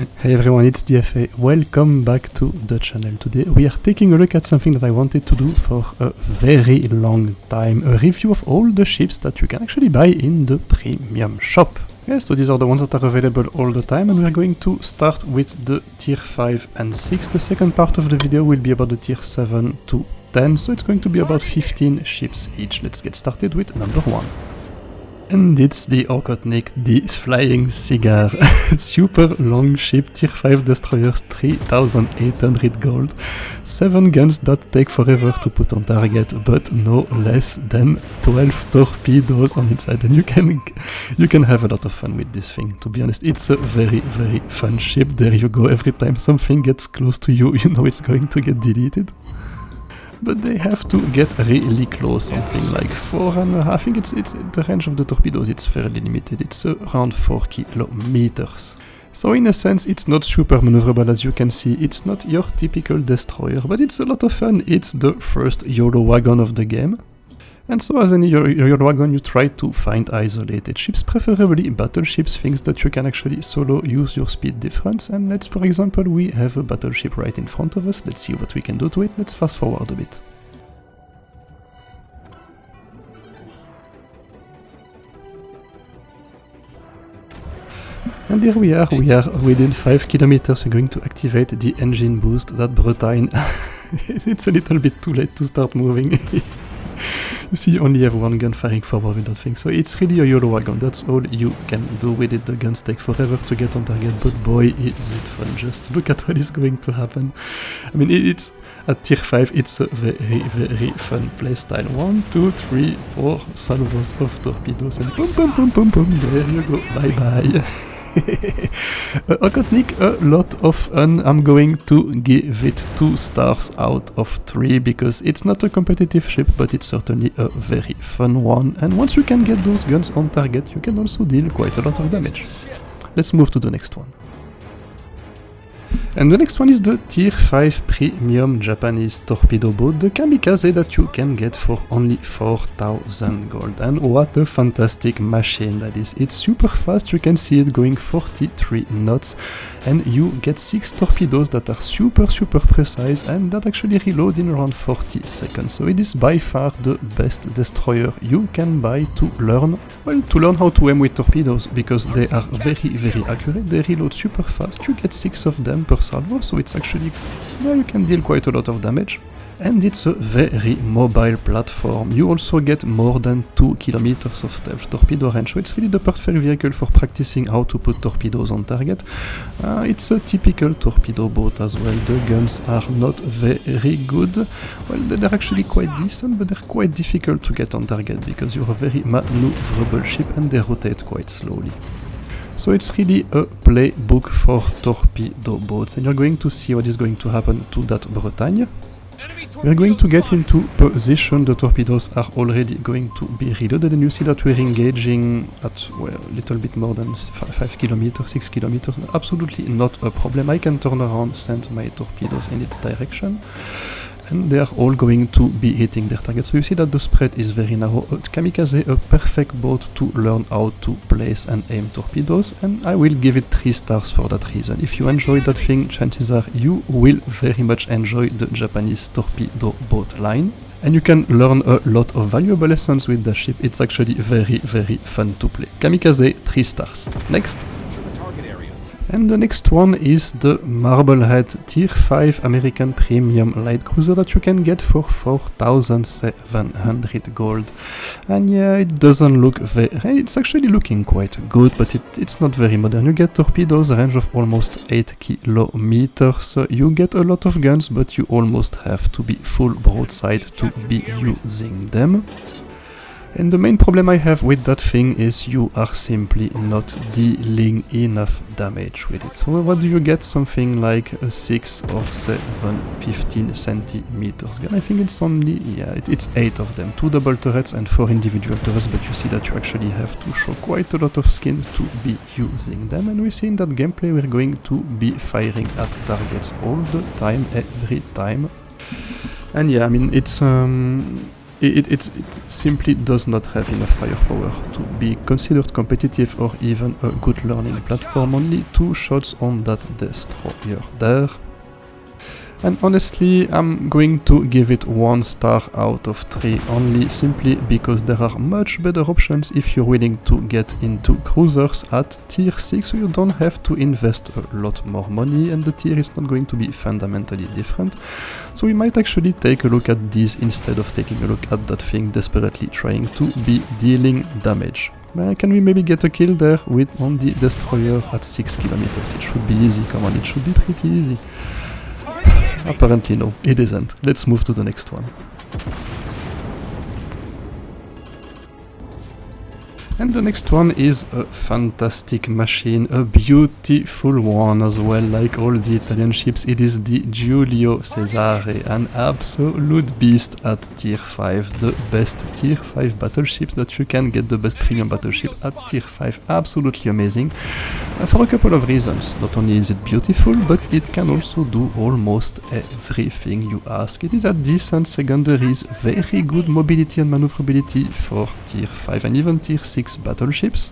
Hey everyone, it's DFA. Welcome back to the channel. Today we are taking a look at something that I wanted to do for a very long time. A review of all the ships that you can actually buy in the premium shop. Yes, so these are the ones that are available all the time, and we are going to start with the tier 5 and 6. The second part of the video will be about the tier 7 to 10, so it's going to be about 15 ships each. Let's get started with number 1. And it's the Okhotonik, the Flying Cigar. Super long ship, tier 5 destroyers, 3800 gold. 7 guns that take forever to put on target, but no less than 12 torpedoes on inside. And you can have a lot of fun with this thing. To be honest, it's a very fun ship. There you go, every time something gets close to you, you know it's going to get deleted. But they have to get really close, something like 4.5. I think it's the range of the torpedoes, it's fairly limited. It's around 4 kilometers. So in a sense, it's not super maneuverable, as you can see. It's not your typical destroyer, but it's a lot of fun. It's the first YOLO wagon of the game. And so as any YOLO wagon, you try to find isolated ships, preferably battleships, things that you can actually solo use your speed difference. And let's, for example, we have a battleship right in front of us. Let's see what we can do to it. Let's fast forward a bit. And here we are within 5 kilometers. We're going to activate the engine boost. That Bretagne, it's a little bit too late to start moving. You see, you only have one gun firing forward with that thing, so it's really a YOLO wagon. That's all you can do with it. The guns take forever to get on target, but boy, is it fun. Just look at what is going to happen. I mean, it's at tier 5, it's a very fun playstyle. 1, 2, 3, 4 salvos of torpedoes, and boom, boom, boom, boom, boom, there you go, bye-bye. Okhotonik, a lot of fun. I'm going to give it 2 stars out of 3 because it's not a competitive ship, but it's certainly a very fun one. And once you can get those guns on target, you can also deal quite a lot of damage. Let's move to the next one. And the next one is the tier 5 premium Japanese torpedo boat, the Kamikaze, that you can get for only 4,000 gold. And what a fantastic machine that is. It's super fast, you can see it going 43 knots, and you get 6 torpedoes that are super precise and that actually reload in around 40 seconds. So it is by far the best destroyer you can buy to learn how to aim with torpedoes, because they are very accurate, they reload super fast, you get 6 of them per salvo, so it's actually, well, you can deal quite a lot of damage. And it's a very mobile platform. You also get more than 2 kilometers of stealth torpedo range, so it's really the perfect vehicle for practicing how to put torpedoes on target. It's a typical torpedo boat as well. The guns are not very good. Well, they're actually quite decent, but they're quite difficult to get on target because you're a very maneuverable ship and they rotate quite slowly. So it's really a playbook for torpedo boats, and you're going to see what is going to happen to that Bretagne. We're going to get into position. The torpedoes are already going to be reloaded, and you see that we're engaging at, well, a little bit more than 5 kilometers, 6 kilometers. Absolutely not a problem. I can turn around, send my torpedoes in its direction, and they are all going to be hitting their target. So you see that the spread is very narrow. Kamikaze, a perfect boat to learn how to place and aim torpedoes, and I will give it 3 stars for that reason. If you enjoy that thing, chances are you will very much enjoy the Japanese torpedo boat line. And you can learn a lot of valuable lessons with the ship. It's actually very fun to play. Kamikaze, 3 stars. Next. And the next one is the Marblehead Tier 5 American Premium Light Cruiser that you can get for 4,700 gold. And yeah, it doesn't look it's actually looking quite good, but it's not very modern. You get torpedoes, a range of almost 8 kilometers. You get a lot of guns, but you almost have to be full broadside to be using them. And the main problem I have with that thing is you are simply not dealing enough damage with it. So what do you get? Something like a 6 or 7, 15 centimeters gun. I think it's only, yeah, it's 8 of them. 2 double turrets and 4 individual turrets, but you see that you actually have to show quite a lot of skin to be using them. And we see in that gameplay we're going to be firing at targets all the time, every time. And yeah, I mean, it's it simply does not have enough firepower to be considered competitive or even a good learning platform. Only 2 shots on that destroyer there. And honestly, I'm going to give it 1 star out of 3, only simply because there are much better options if you're willing to get into cruisers at tier 6, so you don't have to invest a lot more money and the tier is not going to be fundamentally different. So we might actually take a look at these instead of taking a look at that thing desperately trying to be dealing damage. Can we maybe get a kill there on the destroyer at 6 kilometers? It should be easy, come on, it should be pretty easy. Apparently no, it isn't. Let's move to the next one. And the next one is a fantastic machine, a beautiful one as well, like all the Italian ships. It is the Giulio Cesare, an absolute beast at tier 5, the best tier 5 battleships that you can get, the best premium battleship at tier 5, absolutely amazing. For a couple of reasons. Not only is it beautiful, but it can also do almost everything you ask. It is a decent secondaries, very good mobility and maneuverability for tier 5 and even tier 6 battleships.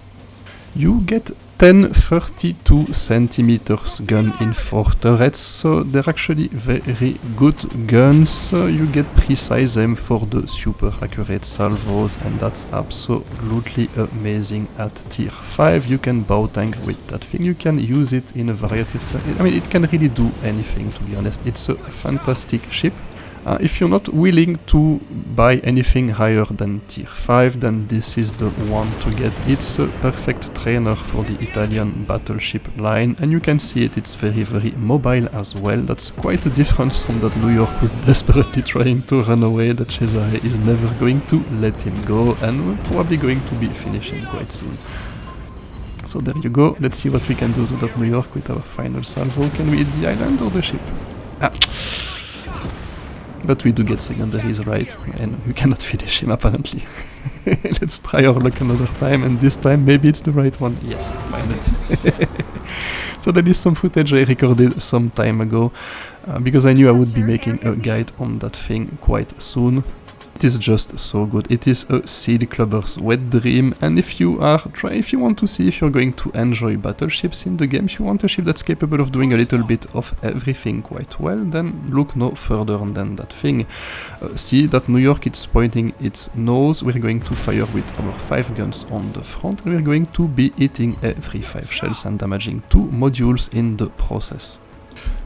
You get 10-32 centimeters gun in 4 turrets, so they're actually very good guns. You get precise aim for the super accurate salvos, and that's absolutely amazing at tier 5. You can bow tank with that thing, you can use it in a variety of... I mean, it can really do anything, to be honest. It's a fantastic ship. If you're not willing to buy anything higher than tier 5, then this is the one to get. It's a perfect trainer for the Italian battleship line, and you can see it, it's very mobile as well. That's quite a difference from that New York who's desperately trying to run away, that Cesare is never going to let him go, and we're probably going to be finishing quite soon. So there you go, let's see what we can do to that New York with our final salvo. Can we hit the island or the ship? But we do get secondaries right, and we cannot finish him apparently. Let's try our luck another time, and this time maybe it's the right one. Yes, finally. So that is some footage I recorded some time ago, because I knew I would be making a guide on that thing quite soon. It is just so good. It is a Seal Clubber's wet dream, and if you want to see if you're going to enjoy battleships in the game, if you want a ship that's capable of doing a little bit of everything quite well, then look no further than that thing. See that New York, it's pointing its nose. We're going to fire with our 5 guns on the front, and we're going to be hitting every 5 shells and damaging 2 modules in the process.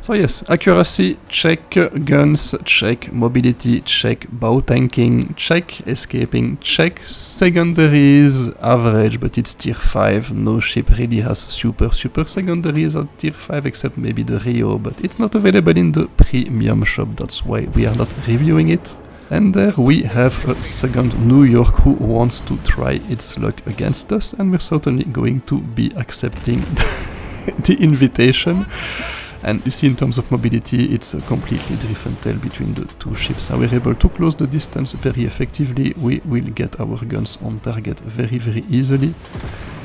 So yes, accuracy, check, guns, check, mobility, check, bow tanking, check, escaping, check, secondaries, average, but it's tier 5, no ship really has super secondaries at tier 5 except maybe the Rio, but it's not available in the premium shop, that's why we are not reviewing it. And there we have a second New York who wants to try its luck against us, and we're certainly going to be accepting the invitation. And you see, in terms of mobility, it's a completely different tale between the 2 ships. Are we able to close the distance very effectively? We will get our guns on target very easily.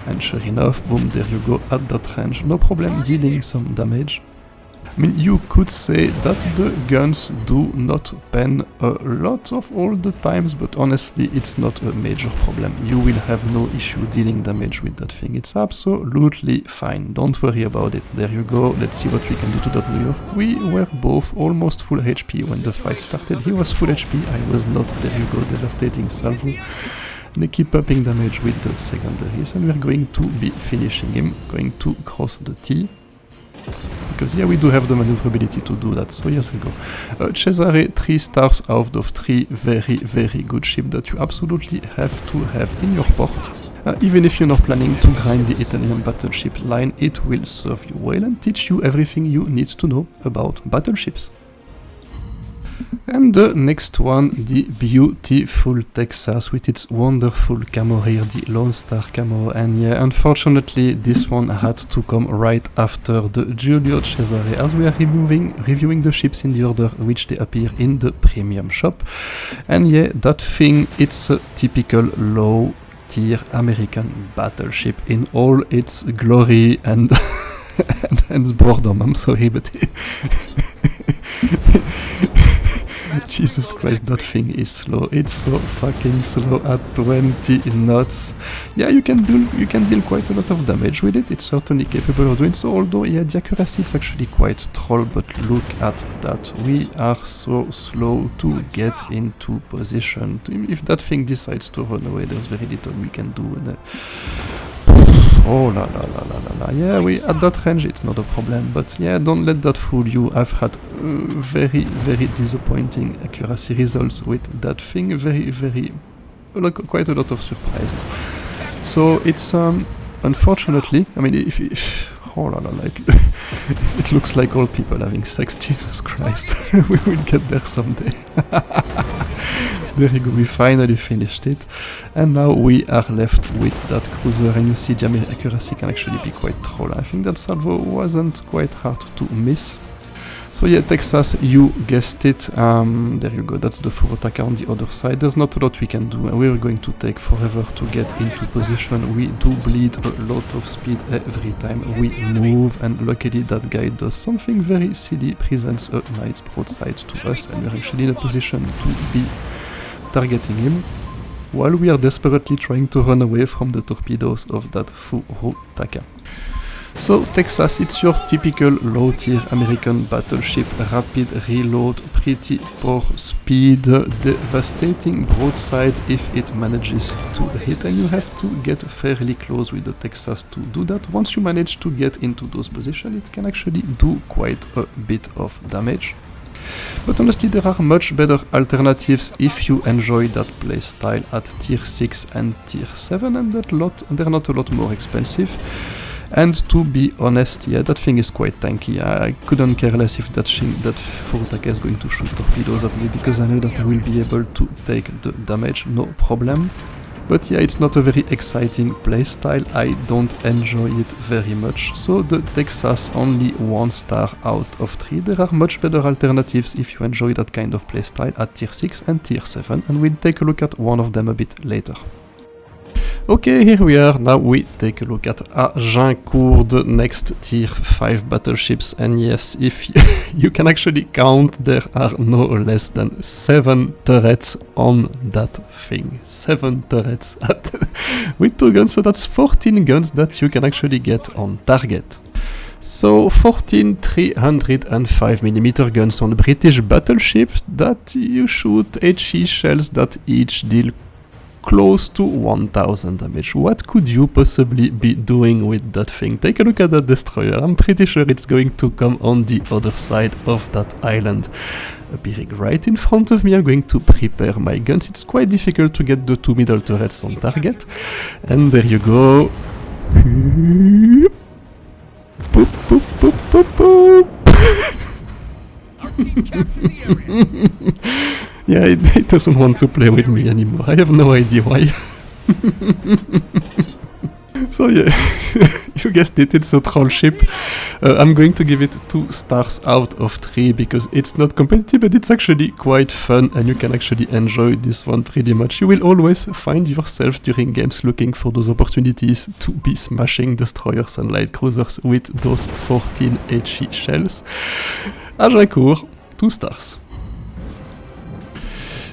And sure enough, boom, there you go, at that range, no problem dealing some damage. I mean, you could say that the guns do not pen a lot of all the times, but honestly, it's not a major problem. You will have no issue dealing damage with that thing. It's absolutely fine. Don't worry about it. There you go. Let's see what we can do to that New York. We were both almost full HP when the fight started. He was full HP, I was not. There you go, devastating salvo. And they keep pumping damage with the secondaries, and we're going to be finishing him, going to cross the T. Because yeah, we do have the maneuverability to do that, so yes we go. Cesare, 3 stars out of 3, very good ship that you absolutely have to have in your port. Even if you're not planning to grind the Italian battleship line, it will serve you well and teach you everything you need to know about battleships. And the next one, the beautiful Texas with its wonderful camo here, the Lone Star camo, and yeah, unfortunately this one had to come right after the Giulio Cesare, as we are reviewing the ships in the order which they appear in the premium shop. And yeah, that thing, it's a typical low tier American battleship in all its glory and and boredom. I'm sorry, but Jesus Christ, that thing is slow. It's so fucking slow at 20 knots. Yeah, you can deal quite a lot of damage with it. It's certainly capable of doing so, although yeah, the accuracy is actually quite troll, but look at that. We are so slow to get into position. If that thing decides to run away, there's very little we can do. Oh la la la la la la. Yeah, at that range it's not a problem, but yeah, don't let that fool you. I've had very, very disappointing accuracy results with that thing. Quite a lot of surprises. So it's unfortunately, I mean, oh la la la, it looks like all people having sex. Jesus Christ, we will get there someday. There you go, we finally finished it, and now we are left with that cruiser, and you see the accuracy can actually be quite troll. I think that salvo wasn't quite hard to miss. So yeah, Texas, you guessed it, there you go, that's the Furutaka on the other side. There's not a lot we can do, and we're going to take forever to get into position. We do bleed a lot of speed every time we move, and luckily that guy does something very silly, presents a nice broadside to us, and we're actually in a position to be targeting him, while we are desperately trying to run away from the torpedoes of that Furutaka. So Texas, it's your typical low-tier American battleship, rapid reload, pretty poor speed, devastating broadside if it manages to hit, and you have to get fairly close with the Texas to do that. Once you manage to get into those positions, it can actually do quite a bit of damage. But honestly, there are much better alternatives if you enjoy that playstyle at tier 6 and tier 7, and they're not a lot more expensive. And to be honest, yeah, that thing is quite tanky. I couldn't care less if that Furutaka is going to shoot torpedoes at me, because I know that I will be able to take the damage, no problem. But yeah, it's not a very exciting playstyle, I don't enjoy it very much, so the Texas only 1 star out of 3. There are much better alternatives if you enjoy that kind of playstyle at tier 6 and tier 7, and we'll take a look at one of them a bit later. Okay, here we are. Now we take a look at Agincourt, the next tier 5 battleships, and yes, if you can actually count, there are no less than 7 turrets on that thing. 7 turrets with 2 guns, so that's 14 guns that you can actually get on target. So 14 305mm guns on British battleships that you shoot HE shells that each deal close to 1000 damage. What could you possibly be doing with that thing? Take a look at that destroyer. I'm pretty sure it's going to come on the other side of that island, appearing right in front of me. I'm going to prepare my guns. It's quite difficult to get the 2 middle turrets on target, and there you go. Boop, boop, boop, boop, boop. Yeah, it doesn't want to play with me anymore. I have no idea why. So yeah, you guessed it, it's a troll ship. I'm going to give it 2 stars out of 3 because it's not competitive, but it's actually quite fun and you can actually enjoy this one pretty much. You will always find yourself during games looking for those opportunities to be smashing destroyers and light cruisers with those 14 HE shells. Agincourt, 2 stars.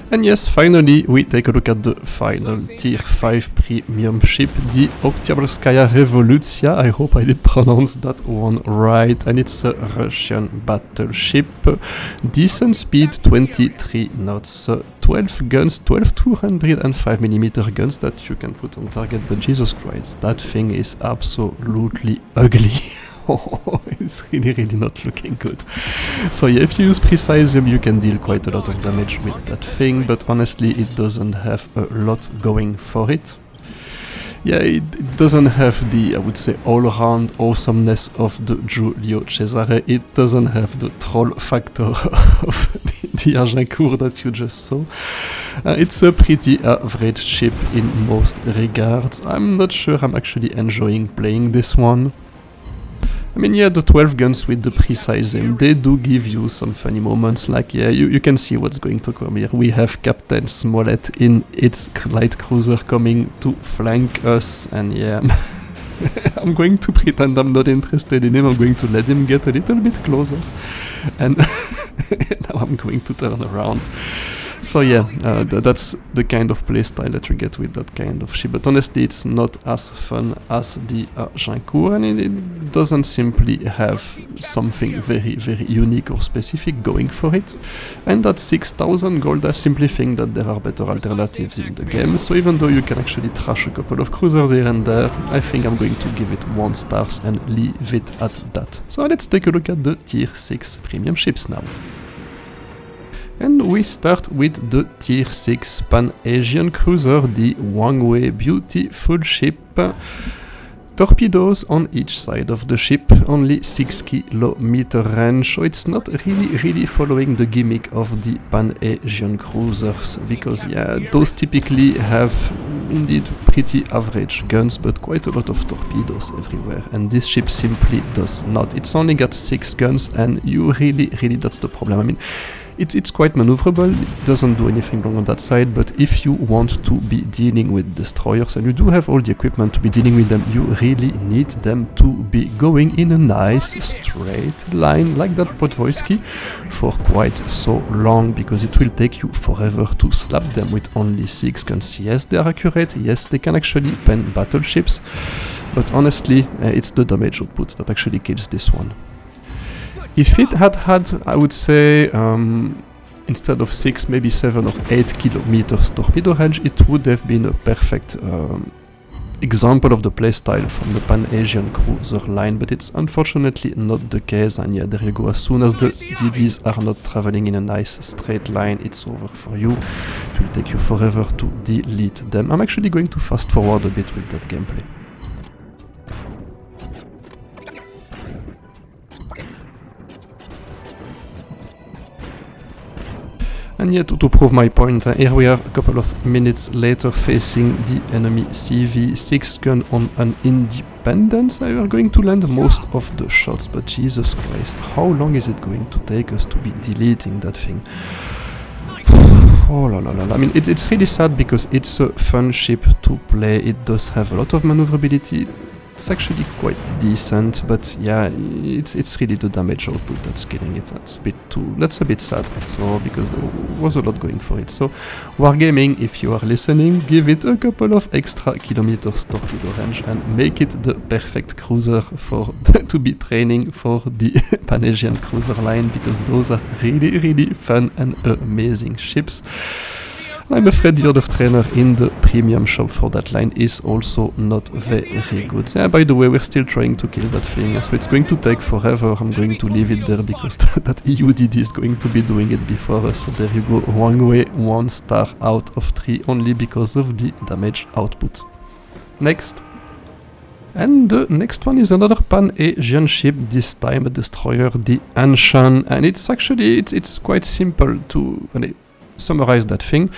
And yes, finally, we take a look at the final tier 5 premium ship, the Oktyabrskaya Revolutsiya. I hope I did pronounce that one right. And it's a Russian battleship. Decent speed, 23 knots, 12 guns, 12 205mm guns that you can put on target. But Jesus Christ, that thing is absolutely ugly. Oh, it's really not looking good. So yeah, if you use Precisum, you can deal quite a lot of damage with that thing, but honestly, it doesn't have a lot going for it. Yeah, it doesn't have the, I would say, all-around awesomeness of the Giulio Cesare. It doesn't have the troll factor of the Agincourt that you just saw. It's a pretty average ship in most regards. I'm not sure I'm actually enjoying playing this one. I mean, yeah, the 12 guns with the precise aim, they do give you some funny moments, like, yeah, you can see what's going to come here. We have Captain Smollett in its light cruiser coming to flank us, and yeah, I'm going to pretend I'm not interested in him. I'm going to let him get a little bit closer. And now I'm going to turn around. So yeah, that's the kind of playstyle that you get with that kind of ship. But honestly, it's not as fun as the Agincourt, and it doesn't simply have something very, very unique or specific going for it. And at 6,000 gold, I simply think that there are better alternatives in the game. So even though you can actually trash a couple of cruisers here and there, I think I'm going to give it 1 star and leave it at that. So let's take a look at the tier 6 premium ships now. And we start with the tier 6 Pan-Asian cruiser, the Huanghe, beautiful ship. Torpedoes on each side of the ship, only 6 kilometer range, so it's not really following the gimmick of the Pan-Asian cruisers, because yeah, those typically have indeed pretty average guns, but quite a lot of torpedoes everywhere, and this ship simply does not. It's only got 6 guns, and you really, that's the problem. I mean, it's quite maneuverable, it doesn't do anything wrong on that side, but if you want to be dealing with destroyers, and you do have all the equipment to be dealing with them, you really need them to be going in a nice straight line like that Podvoisky for quite so long, because it will take you forever to slap them with only 6 guns. Yes, they are accurate, yes, they can actually pen battleships, but honestly, it's the damage output that actually kills this one. If it had, I would say, instead of 6, maybe 7 or 8 kilometers torpedo range, it would have been a perfect example of the playstyle from the Pan-Asian cruiser line, but it's unfortunately not the case, and yeah, there you go. As soon as the DDs are not traveling in a nice straight line, it's over for you. It will take you forever to delete them. I'm actually going to fast forward a bit with that gameplay. And yet, to prove my point, here we are a couple of minutes later facing the enemy CV6 gun on an independence. We are going to land most of the shots, but Jesus Christ, how long is it going to take us to be deleting that thing? Oh la la la la. I mean, it's really sad because it's a fun ship to play. It does have a lot of maneuverability. It's actually quite decent, but yeah, it's really the damage output that's killing it. That's a bit sad. So because there was a lot going for it. So Wargaming, if you are listening, give it a couple of extra kilometers torpedo range and make it the perfect cruiser for to be training for the Pan-Asian cruiser line, because those are really fun and amazing ships. I'm afraid the other trainer in the premium shop for that line is also not very good. Yeah, by the way, we're still trying to kill that thing, so it's going to take forever. I'm going to leave it there because that EUDD is going to be doing it before us. So there you go, Huanghe, 1 star out of 3, only because of the damage output. Next. And the next one is another Pan-Asian ship, this time a destroyer, the Anshan, and it's actually, it's quite simple to summarize that thing.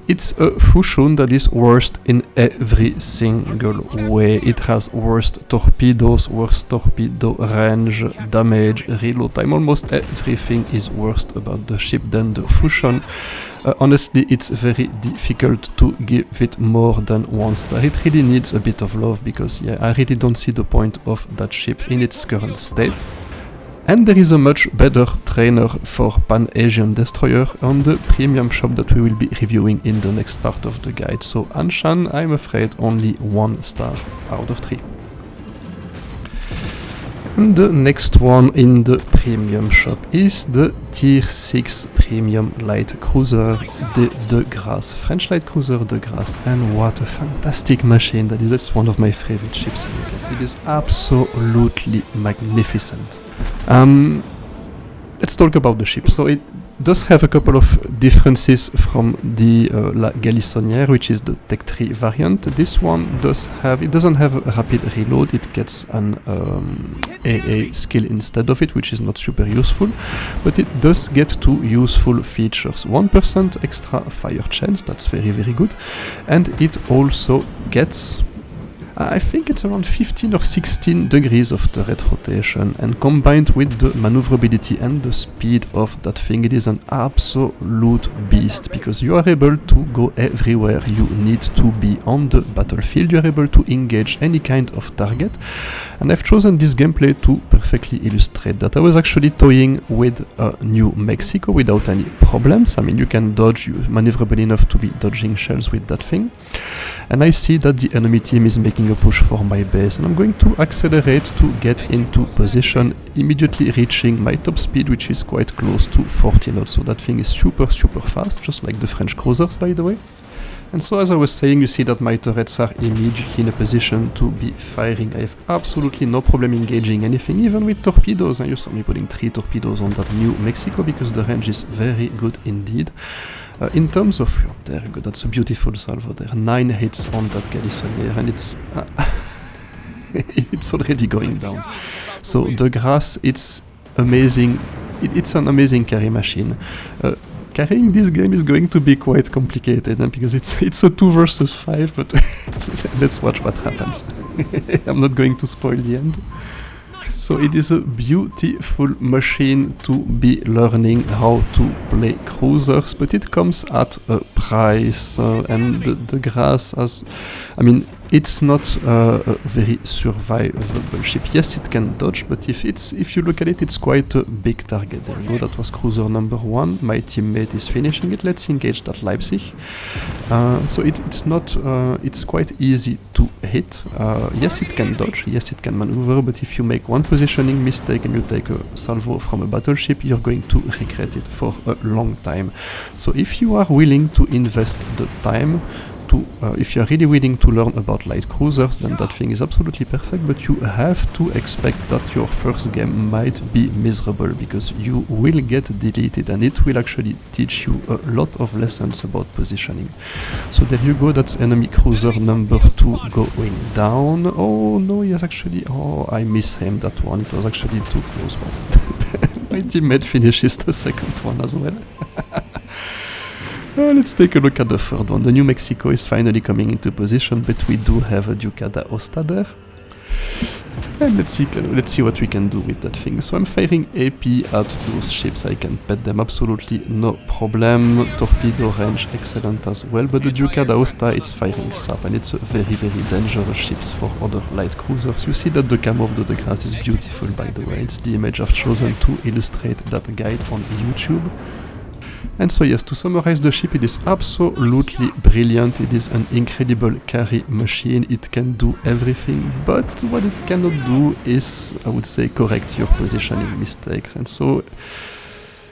It's a Fushun that is worst in every single way. It has worst torpedoes, worst torpedo range, damage, reload time. Almost everything is worst about the ship than the Fushun. Honestly, it's very difficult to give it more than 1 star. It really needs a bit of love, because yeah, I really don't see the point of that ship in its current state. And there is a much better trainer for Pan-Asian destroyer on the premium shop that we will be reviewing in the next part of the guide. So Anshan, I'm afraid, only 1 star out of 3. And the next one in the premium shop is the tier 6 premium light cruiser, the De Grasse, French light cruiser De Grasse, and what a fantastic machine that is. That's one of my favorite ships in it. It is absolutely magnificent. Let's talk about the ship. So it does have a couple of differences from the La Galissonière, which is the Tech 3 variant. This one doesn't have a rapid reload. It gets an AA skill instead of it, which is not super useful, but it does get 2 useful features. 1% extra fire chance, that's very good, and it also gets I think it's around 15 or 16 degrees of turret rotation, and combined with the maneuverability and the speed of that thing, it is an absolute beast, because you are able to go everywhere you need to be on the battlefield. You are able to engage any kind of target, and I've chosen this gameplay to perfectly illustrate that. I was actually toying with New Mexico without any problems. I mean, you can dodge, you're maneuverable enough to be dodging shells with that thing, and I see that the enemy team is making a push for my base, and I'm going to accelerate to get into position, immediately reaching my top speed, which is quite close to 40 knots. So that thing is super fast, just like the French cruisers, by the way. And so, as I was saying, you see that my turrets are immediately in a position to be firing. I have absolutely no problem engaging anything, even with torpedoes. And you saw me putting 3 torpedoes on that New Mexico, because the range is very good indeed. In terms of, there you go, that's a beautiful salvo there. 9 hits on that Galissonier, and it's it's already going down. So De Grasse, it's amazing. It's an amazing carry machine. Carrying this game is going to be quite complicated, because it's a 2 versus 5, but let's watch what happens. I'm not going to spoil the end. So it is a beautiful machine to be learning how to play cruisers, but it comes at a price, and the Grasse, I mean, it's not a very survivable ship. Yes, it can dodge, but if you look at it, it's quite a big target. There you go, that was cruiser number 1. My teammate is finishing it. Let's engage that Leipzig. So it's quite easy to hit. Yes, it can dodge, yes, it can maneuver, but if you make one positioning mistake and you take a salvo from a battleship, you're going to regret it for a long time. So if you are willing to invest the time, if you are really willing to learn about light cruisers, then that thing is absolutely perfect, but you have to expect that your first game might be miserable, because you will get deleted, and it will actually teach you a lot of lessons about positioning. So there you go, that's enemy cruiser number 2 going down. Oh no, he has actually, oh, I misaimed that one, it was actually too close. My teammate finishes the second one as well. Let's take a look at the third one. The New Mexico is finally coming into position, but we do have a Duca d'Aosta there. And let's see what we can do with that thing. So I'm firing AP at those ships. I can pet them absolutely no problem. Torpedo range excellent as well, but the Duca d'Aosta, it's firing SAP, and it's a very dangerous ship for other light cruisers. You see that the cam of the De Grasse is beautiful, by the way. It's the image I've chosen to illustrate that guide on YouTube. And so yes, to summarize the ship, it is absolutely brilliant. It is an incredible carry machine. It can do everything, but what it cannot do is, I would say, correct your positioning mistakes. And so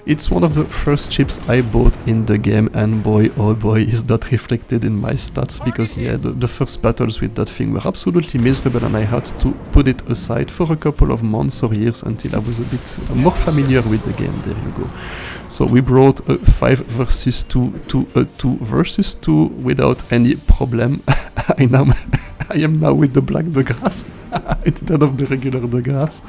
it's one of the first ships I bought in the game, and boy, oh boy, is that reflected in my stats, because yeah, the first battles with that thing were absolutely miserable, and I had to put it aside for a couple of months or years until I was a bit more familiar with the game. There you go. So we brought a 5 versus 2 to a 2 versus 2 without any problem. I am now with the black De Grasse instead of the regular De Grasse.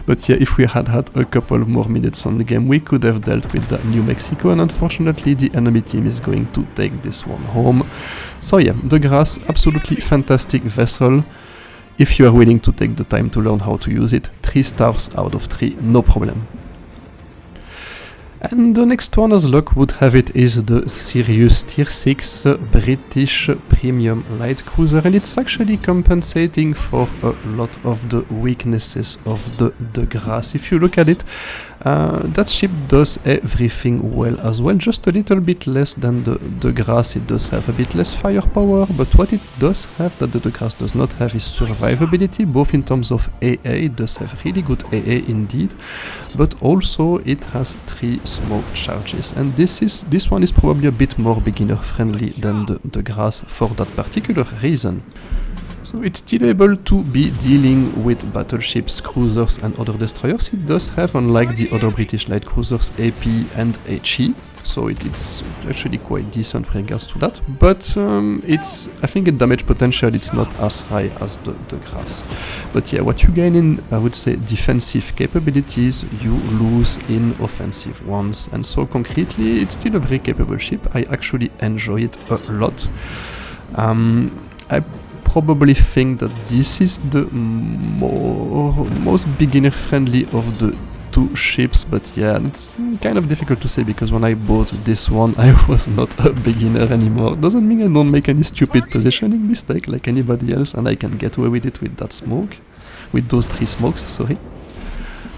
But yeah, if we had a couple more minutes on the game, we could have dealt with the New Mexico, and unfortunately the enemy team is going to take this one home. So yeah, De Grasse, absolutely fantastic vessel. If you are willing to take the time to learn how to use it, 3 stars out of 3, no problem. And the next one, as luck would have it, is the Sirius Tier 6 British Premium Light Cruiser, and it's actually compensating for a lot of the weaknesses of the De Grasse. If you look at it, that ship does everything well as well, just a little bit less than the De Grasse. It does have a bit less firepower, but what it does have that the De Grasse does not have is survivability, both in terms of AA. It does have really good AA indeed, but also it has 3 smoke charges, and this one is probably a bit more beginner friendly than the De Grasse for that particular reason. So it's still able to be dealing with battleships, cruisers and other destroyers. It does have, unlike the other British light cruisers, AP and HE, so it's actually quite decent with regards to that, but I think in damage potential it's not as high as the De Grasse. But yeah, what you gain in, I would say, defensive capabilities, you lose in offensive ones, and so concretely it's still a very capable ship. I actually enjoy it a lot. I probably think that this is the most beginner friendly of the two ships, but yeah, it's kind of difficult to say because when I bought this one I was not a beginner anymore. Doesn't mean I don't make any stupid positioning mistake like anybody else and I can get away with it with that smoke, with those 3 smokes, sorry.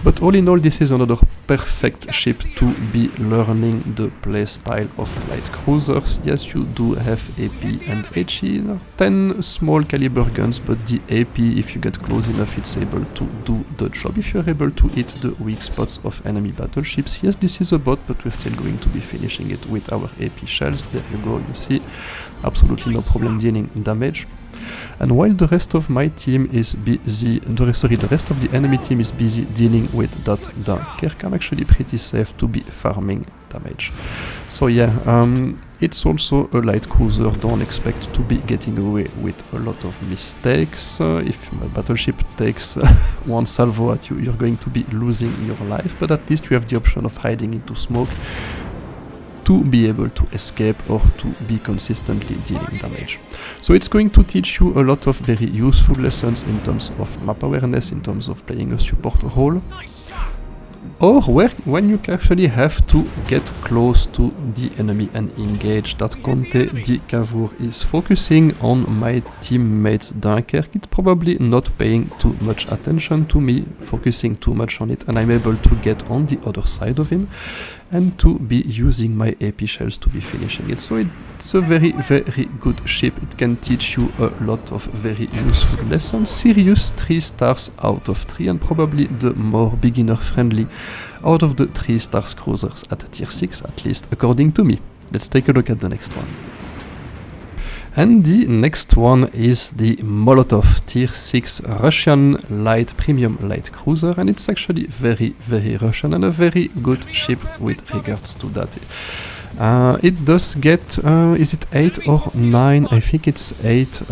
But all in all, this is another perfect ship to be learning the playstyle of light cruisers. Yes, you do have AP and HE, 10 small caliber guns, but the AP, if you get close enough, it's able to do the job. If you're able to hit the weak spots of enemy battleships, yes, this is a bot, but we're still going to be finishing it with our AP shells. There you go, you see, absolutely no problem dealing damage. And while the rest of my team is busy, the rest of the enemy team is busy dealing with that Dunkerque, I'm actually pretty safe to be farming damage. So yeah, it's also a light cruiser, don't expect to be getting away with a lot of mistakes. If a battleship takes one salvo at you, you're going to be losing your life, but at least you have the option of hiding into smoke to be able to escape or to be consistently dealing damage. So it's going to teach you a lot of very useful lessons in terms of map awareness, in terms of playing a support role, or when you actually have to get close to the enemy and engage. That Conte di Cavour is focusing on my teammates Dunkerque. It's probably not paying too much attention to me, focusing too much on it, and I'm able to get on the other side of him and to be using my AP shells to be finishing it. So it's a very, very good ship. It can teach you a lot of very useful lessons. Sirius 3 stars out of 3 and probably the more beginner friendly out of the 3 stars cruisers at tier 6, at least according to me. Let's take a look at the next one. And the next one is the Molotov Tier 6 Russian light premium light cruiser, and it's actually very, very Russian and a very good ship with regards to that. It does get, is it 8 or 9? I think it's 8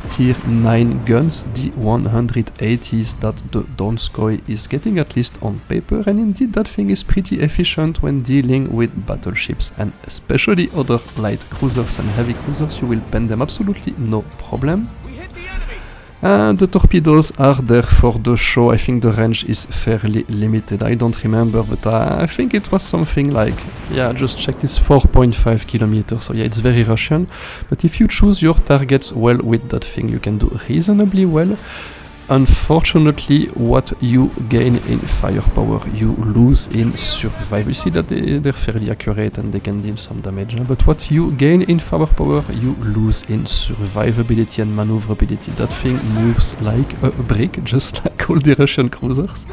tier 9 guns, the 180s that the Donskoy is getting, at least on paper, and indeed that thing is pretty efficient when dealing with battleships and especially other light cruisers and heavy cruisers. You will pen them absolutely no problem. The torpedoes are there for the show. I think the range is fairly limited. I don't remember, but I think it was something like, yeah, just check this, 4.5 kilometers. So yeah, it's very Russian. But if you choose your targets well with that thing, you can do reasonably well. Unfortunately, what you gain in firepower, you lose in survival. You see that they're fairly accurate and they can deal some damage. But what you gain in firepower, you lose in survivability and maneuverability. That thing moves like a brick, just like all the Russian cruisers.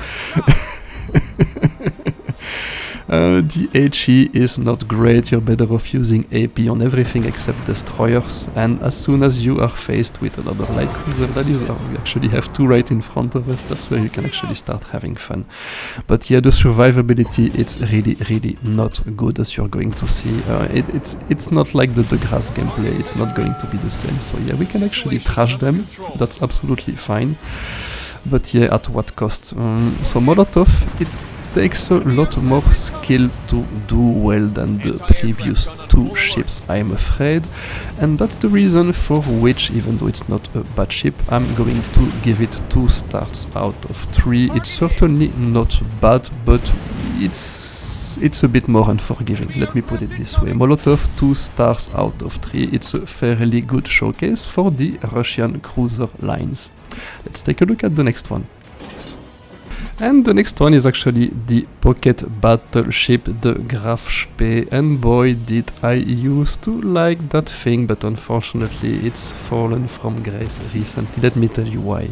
The HE is not great. You're better off using AP on everything except destroyers, and as soon as you are faced with another light cruiser, that is, we actually have 2 right in front of us, that's where you can actually start having fun. But yeah, the survivability, it's really, really not good, as you're going to see. It's not like the De Grasse gameplay, it's not going to be the same. So yeah, we can actually trash them, that's absolutely fine. But yeah, at what cost? So Molotov, it takes a lot more skill to do well than the previous 2 ships, I'm afraid, and that's the reason for which, even though it's not a bad ship, I'm going to give it 2 stars out of 3. It's certainly not bad, but it's a bit more unforgiving, let me put it this way. Molotov 2 stars out of 3, it's a fairly good showcase for the Russian cruiser lines. Let's take a look at the next one. And the next one is actually the pocket battleship, the Graf Spee, and boy did I used to like that thing, but unfortunately it's fallen from grace recently, let me tell you why.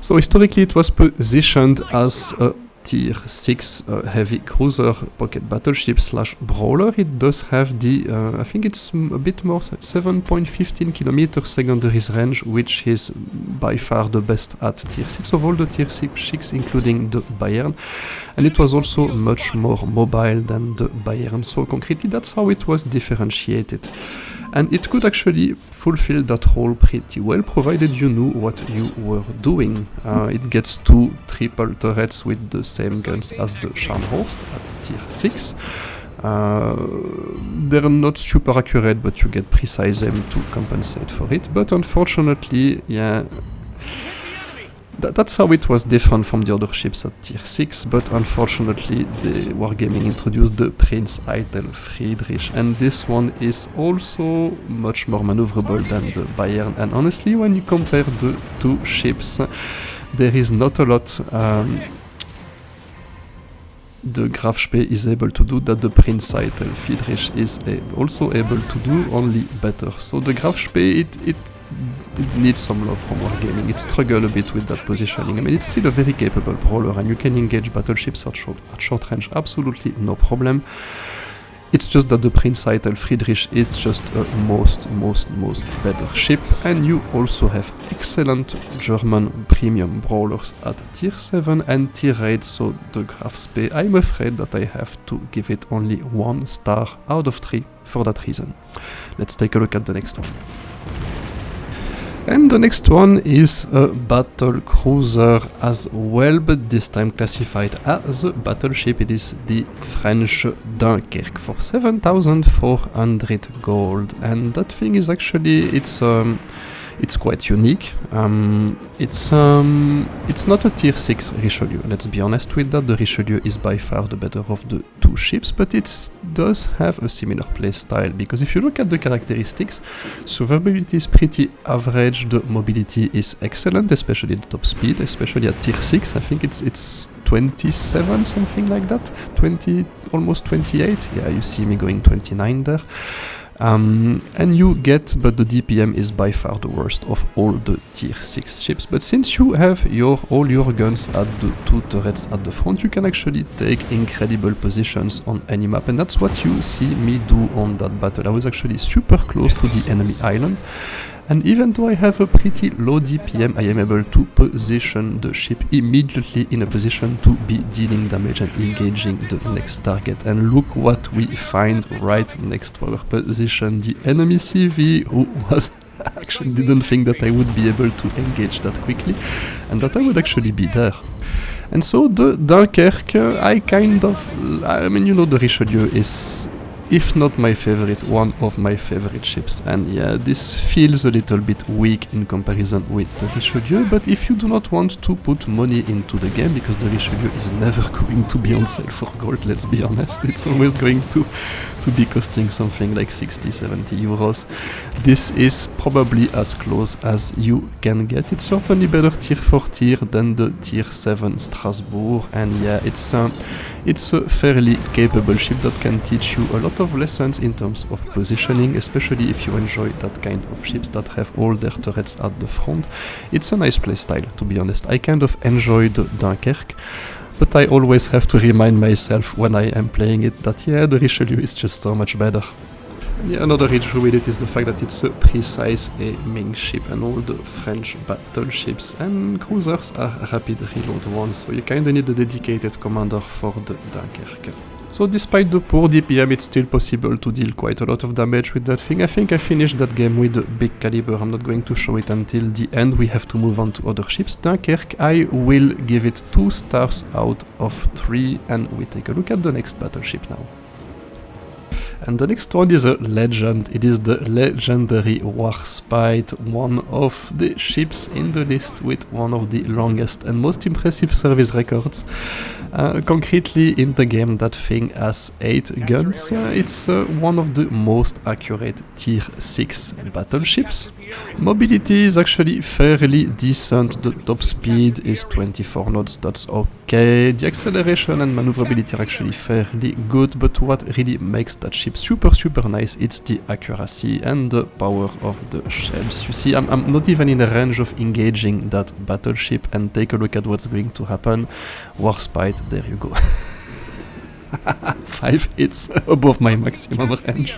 So historically it was positioned as a tier 6 heavy cruiser pocket battleship slash brawler. It does have the, I think it's a bit more, 7.15 kilometers secondary range, which is by far the best at tier 6 of all the tier 6 ships, including the Bayern. And it was also much more mobile than the Bayern. So concretely, that's how it was differentiated. And it could actually fulfill that role pretty well, provided you knew what you were doing. It gets 2 triple turrets with the same guns as the Scharnhorst at tier 6. They're not super accurate, but you get precise aim to compensate for it. But unfortunately, yeah, that's how it was different from the other ships at tier 6, but unfortunately the Wargaming introduced the Prince Eitel Friedrich, and this one is also much more maneuverable than the Bayern, and honestly when you compare the two ships, there is not a lot the Graf Spee is able to do that the Prince Eitel Friedrich is also able to do, only better. So the Graf Spee, it needs some love from Wargaming. It struggles a bit with that positioning. I mean, it's still a very capable brawler, and you can engage battleships at short range, absolutely no problem. It's just that the Prince Eitel Friedrich is just a most better ship, and you also have excellent German premium brawlers at tier 7 and tier 8, so the Graf Spee, I'm afraid that I have to give it only 1 star out of 3 for that reason. Let's take a look at the next one. And the next one is a battle cruiser as well, but this time classified as a battleship. It is the French Dunkerque for 7,400 gold, and that thing is actually, it's quite unique. It's not a tier 6 Richelieu, let's be honest with that. The Richelieu is by far the better of the two ships, but it does have a similar playstyle, because if you look at the characteristics, survivability is pretty average, the mobility is excellent, especially the top speed, especially at tier 6, I think it's 27, something like that, 20, almost 28, yeah, you see me going 29 there. And you get, but the DPM is by far the worst of all the tier 6 ships, but since you have all your guns at the 2 turrets at the front, you can actually take incredible positions on any map, and that's what you see me do on that battle. I was actually super close to the enemy island, and even though I have a pretty low DPM, I am able to position the ship immediately in a position to be dealing damage and engaging the next target. And look what we find right next to our position, the enemy CV, who was actually didn't think that I would be able to engage that quickly, and that I would actually be there. And so the Dunkerque, I mean, you know, the Richelieu is, if not my favorite, one of my favorite ships, and yeah, this feels a little bit weak in comparison with the Richelieu, but if you do not want to put money into the game, because the Richelieu is never going to be on sale for gold, let's be honest, it's always going to be costing something like 60-70 euros, this is probably as close as you can get. It's certainly better tier 4 tier than the tier 7 Strasbourg, and yeah, it's a fairly capable ship that can teach you a lot of lessons in terms of positioning, especially if you enjoy that kind of ships that have all their turrets at the front. It's a nice playstyle, to be honest. I kind of enjoy the Dunkerque, but I always have to remind myself when I am playing it that yeah, the Richelieu is just so much better. Yeah, another issue with it is the fact that it's a precise aiming ship, and all the French battleships and cruisers are rapid reload ones, so you kinda need a dedicated commander for the Dunkerque. So despite the poor DPM, it's still possible to deal quite a lot of damage with that thing. I think I finished that game with a big caliber. I'm not going to show it until the end. We have to move on to other ships. Dunkerque, I will give it 2 stars out of 3, and we take a look at the next battleship now. And the next one is a legend. It is the legendary Warspite, one of the ships in the list with one of the longest and most impressive service records. Concretely in the game, that thing has 8 guns. It's one of the most accurate tier 6 battleships. Mobility is actually fairly decent. The top speed is 24 knots, that's okay. The acceleration and maneuverability are actually fairly good, but what really makes that ship super nice, it's the accuracy and the power of the shells. You see, I'm not even in the range of engaging that battleship, and take a look at what's going to happen. Warspite, there you go. 5 hits above my maximum range.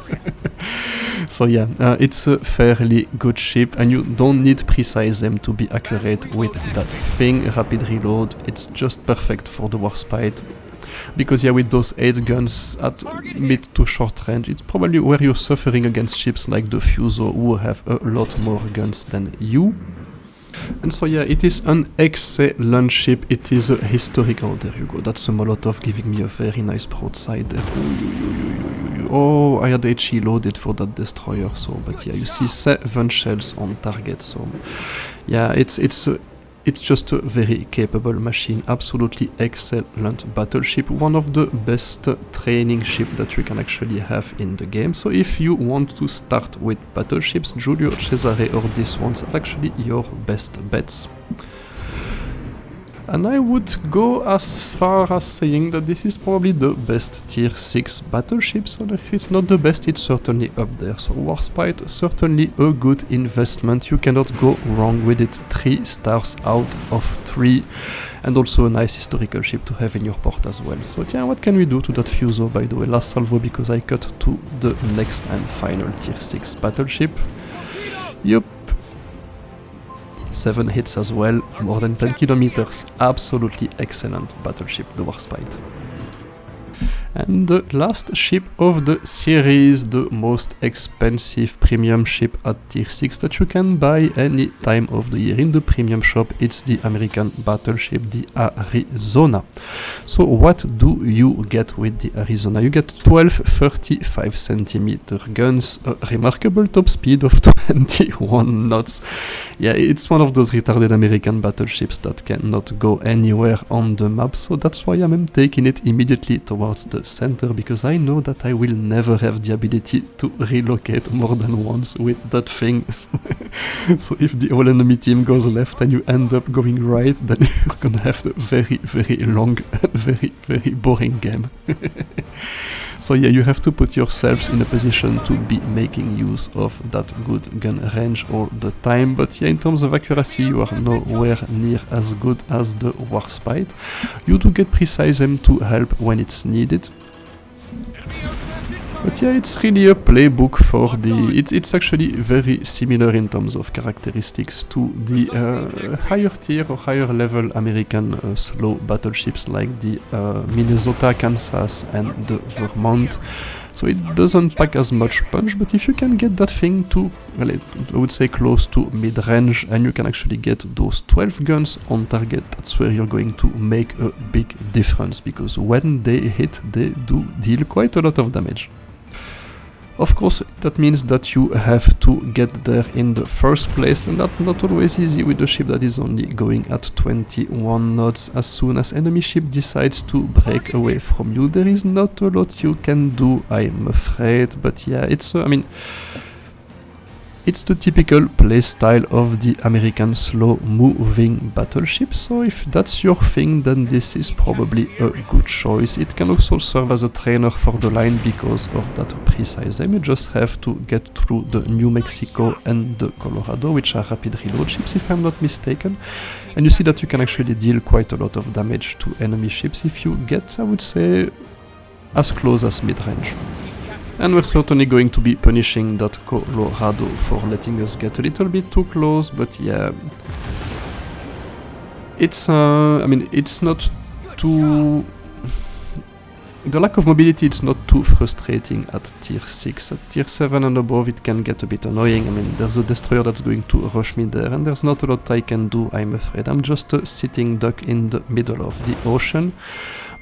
So yeah, it's a fairly good ship, and you don't need precise aim to be accurate with that thing. Rapid reload, it's just perfect for the Warspite. Because yeah, with those 8 guns at mid to short range, it's probably where you're suffering against ships like the Fuso, who have a lot more guns than you. And so yeah, it is an excellent ship. It is a historical. There you go. That's a Molotov giving me a very nice broadside there. Oh, I had HE loaded for that destroyer. So, but yeah, you see 7 shells on target. So, yeah, it's just a very capable machine. Absolutely excellent battleship. One of the best training ship that you can actually have in the game. So if you want to start with battleships, Giulio Cesare or these ones are actually your best bets. And I would go as far as saying that this is probably the best tier 6 battleship, so if it's not the best, it's certainly up there. So Warspite, certainly a good investment, you cannot go wrong with it. 3 stars out of 3, and also a nice historical ship to have in your port as well. So yeah, what can we do to that Fuso, by the way? Last salvo, because I cut to the next and final tier 6 battleship. Yup. 7 hits as well, more than 10 kilometers. Absolutely excellent battleship, the Warspite. And the last ship of the series, the most expensive premium ship at tier 6 that you can buy any time of the year in the premium shop, it's the American battleship, the Arizona. So what do you get with the Arizona? You get 12 35 centimeter guns, a remarkable top speed of 21 knots. Yeah, it's one of those retarded American battleships that cannot go anywhere on the map, so that's why I'm taking it immediately towards the center, because I know that I will never have the ability to relocate more than once with that thing. So if the whole enemy team goes left and you end up going right, then you're gonna have a very, very long and very, very boring game. So yeah, you have to put yourselves in a position to be making use of that good gun range all the time, but yeah, in terms of accuracy, you are nowhere near as good as the Warspite. You do get precise aim to help when it's needed. But yeah, it's really a playbook for the... It's actually very similar in terms of characteristics to the higher tier or higher level American slow battleships like the Minnesota, Kansas and the Vermont. So it doesn't pack as much punch, but if you can get that thing to, well, I would say close to mid-range, and you can actually get those 12 guns on target, that's where you're going to make a big difference, because when they hit, they do deal quite a lot of damage. Of course, that means that you have to get there in the first place, and that's not always easy with a ship that is only going at 21 knots. As soon as enemy ship decides to break away from you, there is not a lot you can do, I'm afraid. But yeah, it's the typical playstyle of the American slow-moving battleship, so if that's your thing, then this is probably a good choice. It can also serve as a trainer for the line because of that precise aim. You just have to get through the New Mexico and the Colorado, which are rapid reload ships if I'm not mistaken, and you see that you can actually deal quite a lot of damage to enemy ships if you get, I would say, as close as mid-range. And we're certainly going to be punishing that Colorado for letting us get a little bit too close, but yeah, it's I mean, it's not too... The lack of mobility, it's not too frustrating at tier 6. At tier 7 and above it can get a bit annoying. I mean, there's a destroyer that's going to rush me there, and there's not a lot I can do, I'm afraid. I'm just a sitting duck in the middle of the ocean.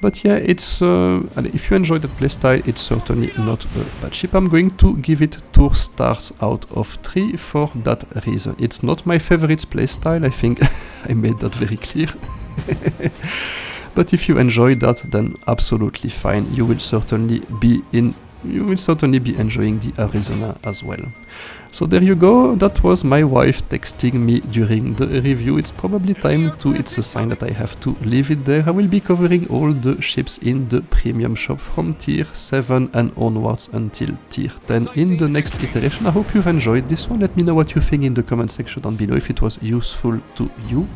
But yeah, it's if you enjoy that playstyle, it's certainly not a bad ship. I'm going to give it 2 stars out of 3 for that reason. It's not my favorite playstyle, I think I made that very clear. But if you enjoy that, then absolutely fine. You will certainly be enjoying the Arizona as well. So there you go, that was my wife texting me during the review. It's probably time to, it's a sign that I have to leave it there. I will be covering all the ships in the premium shop from tier 7 and onwards until tier 10 in the next iteration. I hope you've enjoyed this one. Let me know what you think in the comment section down below if it was useful to you.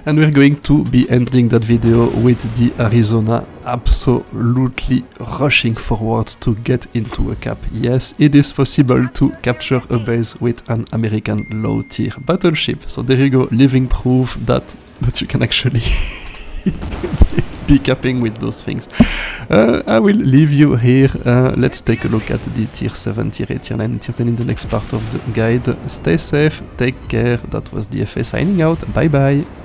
And we're going to be ending that video with the Arizona absolutely rushing forwards to get into a cap. Yes, it is possible to capture a base with an American low tier battleship. So there you go, living proof that you can actually be capping with those things. I will leave you here. Let's take a look at the tier 7, tier 8, tier 9, tier 10 in the next part of the guide. Stay safe, take care. That was DFA signing out. Bye bye.